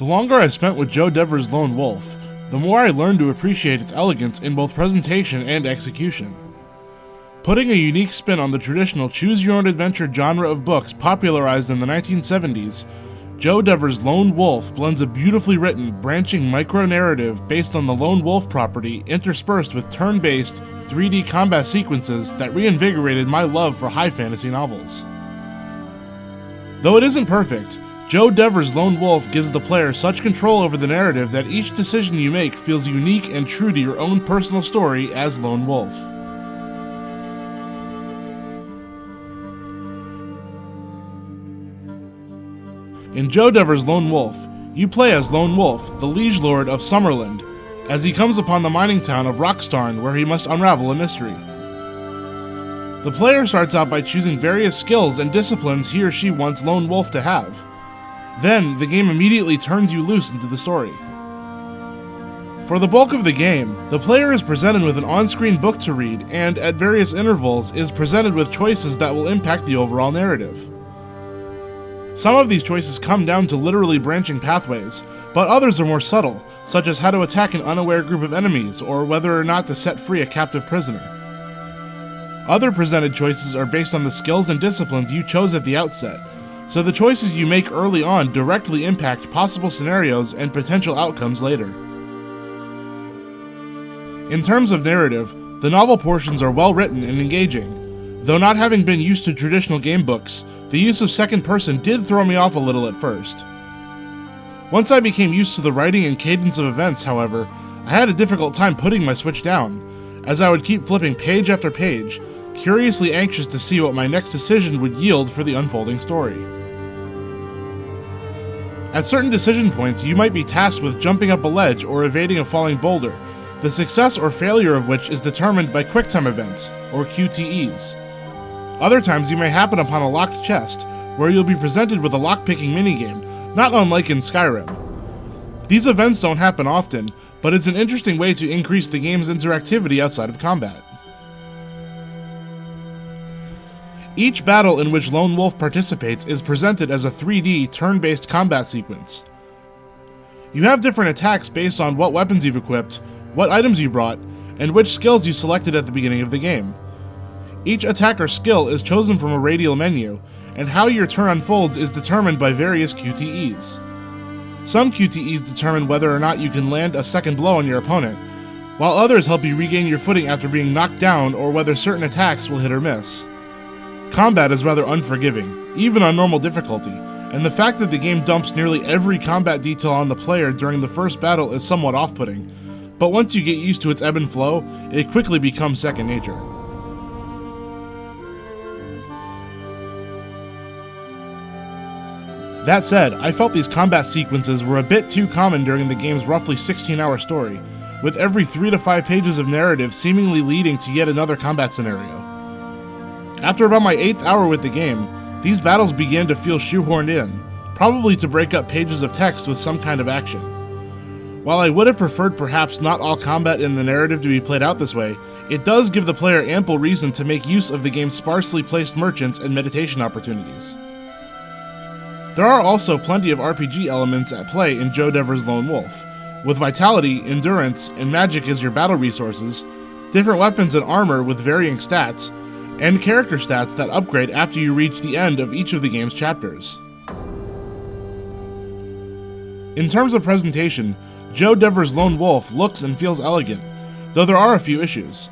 The longer I spent with Joe Dever's Lone Wolf, the more I learned to appreciate its elegance in both presentation and execution. Putting a unique spin on the traditional choose-your-own-adventure genre of books popularized in the 1970s, Joe Dever's Lone Wolf blends a beautifully written, branching micro-narrative based on the Lone Wolf property interspersed with turn-based, 3D combat sequences that reinvigorated my love for high fantasy novels. Though it isn't perfect, Joe Dever's Lone Wolf gives the player such control over the narrative that each decision you make feels unique and true to your own personal story as Lone Wolf. In Joe Dever's Lone Wolf, you play as Lone Wolf, the liege lord of Summerland, as he comes upon the mining town of Rockstarn where he must unravel a mystery. The player starts out by choosing various skills and disciplines he or she wants Lone Wolf to have. Then, the game immediately turns you loose into the story. For the bulk of the game, the player is presented with an on-screen book to read and, at various intervals, is presented with choices that will impact the overall narrative. Some of these choices come down to literally branching pathways, but others are more subtle, such as how to attack an unaware group of enemies or whether or not to set free a captive prisoner. Other presented choices are based on the skills and disciplines you chose at the outset, so the choices you make early on directly impact possible scenarios and potential outcomes later. In terms of narrative, the novel portions are well written and engaging. Though not having been used to traditional game books, the use of second person did throw me off a little at first. Once I became used to the writing and cadence of events, however, I had a difficult time putting my Switch down, as I would keep flipping page after page, curiously anxious to see what my next decision would yield for the unfolding story. At certain decision points, you might be tasked with jumping up a ledge or evading a falling boulder, the success or failure of which is determined by QuickTime events, or QTEs. Other times you may happen upon a locked chest, where you'll be presented with a lockpicking minigame, not unlike in Skyrim. These events don't happen often, but it's an interesting way to increase the game's interactivity outside of combat. Each battle in which Lone Wolf participates is presented as a 3D, turn-based combat sequence. You have different attacks based on what weapons you've equipped, what items you brought, and which skills you selected at the beginning of the game. Each attack or skill is chosen from a radial menu, and how your turn unfolds is determined by various QTEs. Some QTEs determine whether or not you can land a second blow on your opponent, while others help you regain your footing after being knocked down or whether certain attacks will hit or miss. Combat is rather unforgiving, even on normal difficulty, and the fact that the game dumps nearly every combat detail on the player during the first battle is somewhat off-putting, but once you get used to its ebb and flow, it quickly becomes second nature. That said, I felt these combat sequences were a bit too common during the game's roughly 16-hour story, with every 3 to 5 pages of narrative seemingly leading to yet another combat scenario. After about my 8th hour with the game, these battles began to feel shoehorned in, probably to break up pages of text with some kind of action. While I would have preferred perhaps not all combat in the narrative to be played out this way, it does give the player ample reason to make use of the game's sparsely placed merchants and meditation opportunities. There are also plenty of RPG elements at play in Joe Dever's Lone Wolf, with vitality, endurance, and magic as your battle resources, different weapons and armor with varying stats, and character stats that upgrade after you reach the end of each of the game's chapters. In terms of presentation, Joe Dever's Lone Wolf looks and feels elegant, though there are a few issues.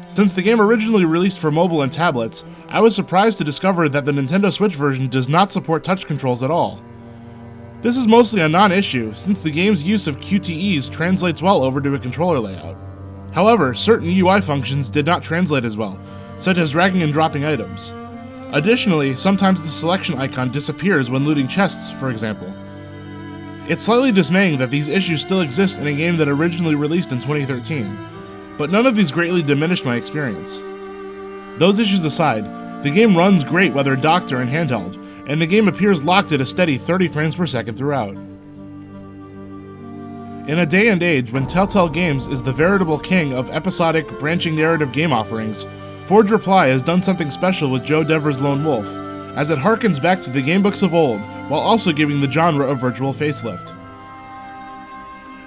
Since the game originally released for mobile and tablets, I was surprised to discover that the Nintendo Switch version does not support touch controls at all. This is mostly a non-issue, since the game's use of QTEs translates well over to a controller layout. However, certain UI functions did not translate as well, such as dragging and dropping items. Additionally, sometimes the selection icon disappears when looting chests, for example. It's slightly dismaying that these issues still exist in a game that originally released in 2013, but none of these greatly diminished my experience. Those issues aside, the game runs great whether docked or in handheld, and the game appears locked at a steady 30 frames per second throughout. In a day and age when Telltale Games is the veritable king of episodic, branching narrative game offerings, Forge Reply has done something special with Joe Dever's Lone Wolf, as it harkens back to the gamebooks of old, while also giving the genre a virtual facelift.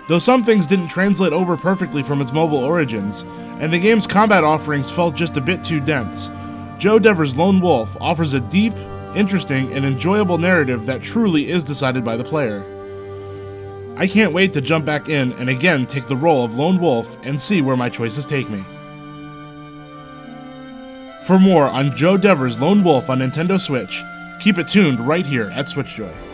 Though some things didn't translate over perfectly from its mobile origins, and the game's combat offerings felt just a bit too dense, Joe Dever's Lone Wolf offers a deep, interesting, and enjoyable narrative that truly is decided by the player. I can't wait to jump back in and again take the role of Lone Wolf and see where my choices take me. For more on Joe Dever's Lone Wolf on Nintendo Switch, keep it tuned right here at SwitchJoy.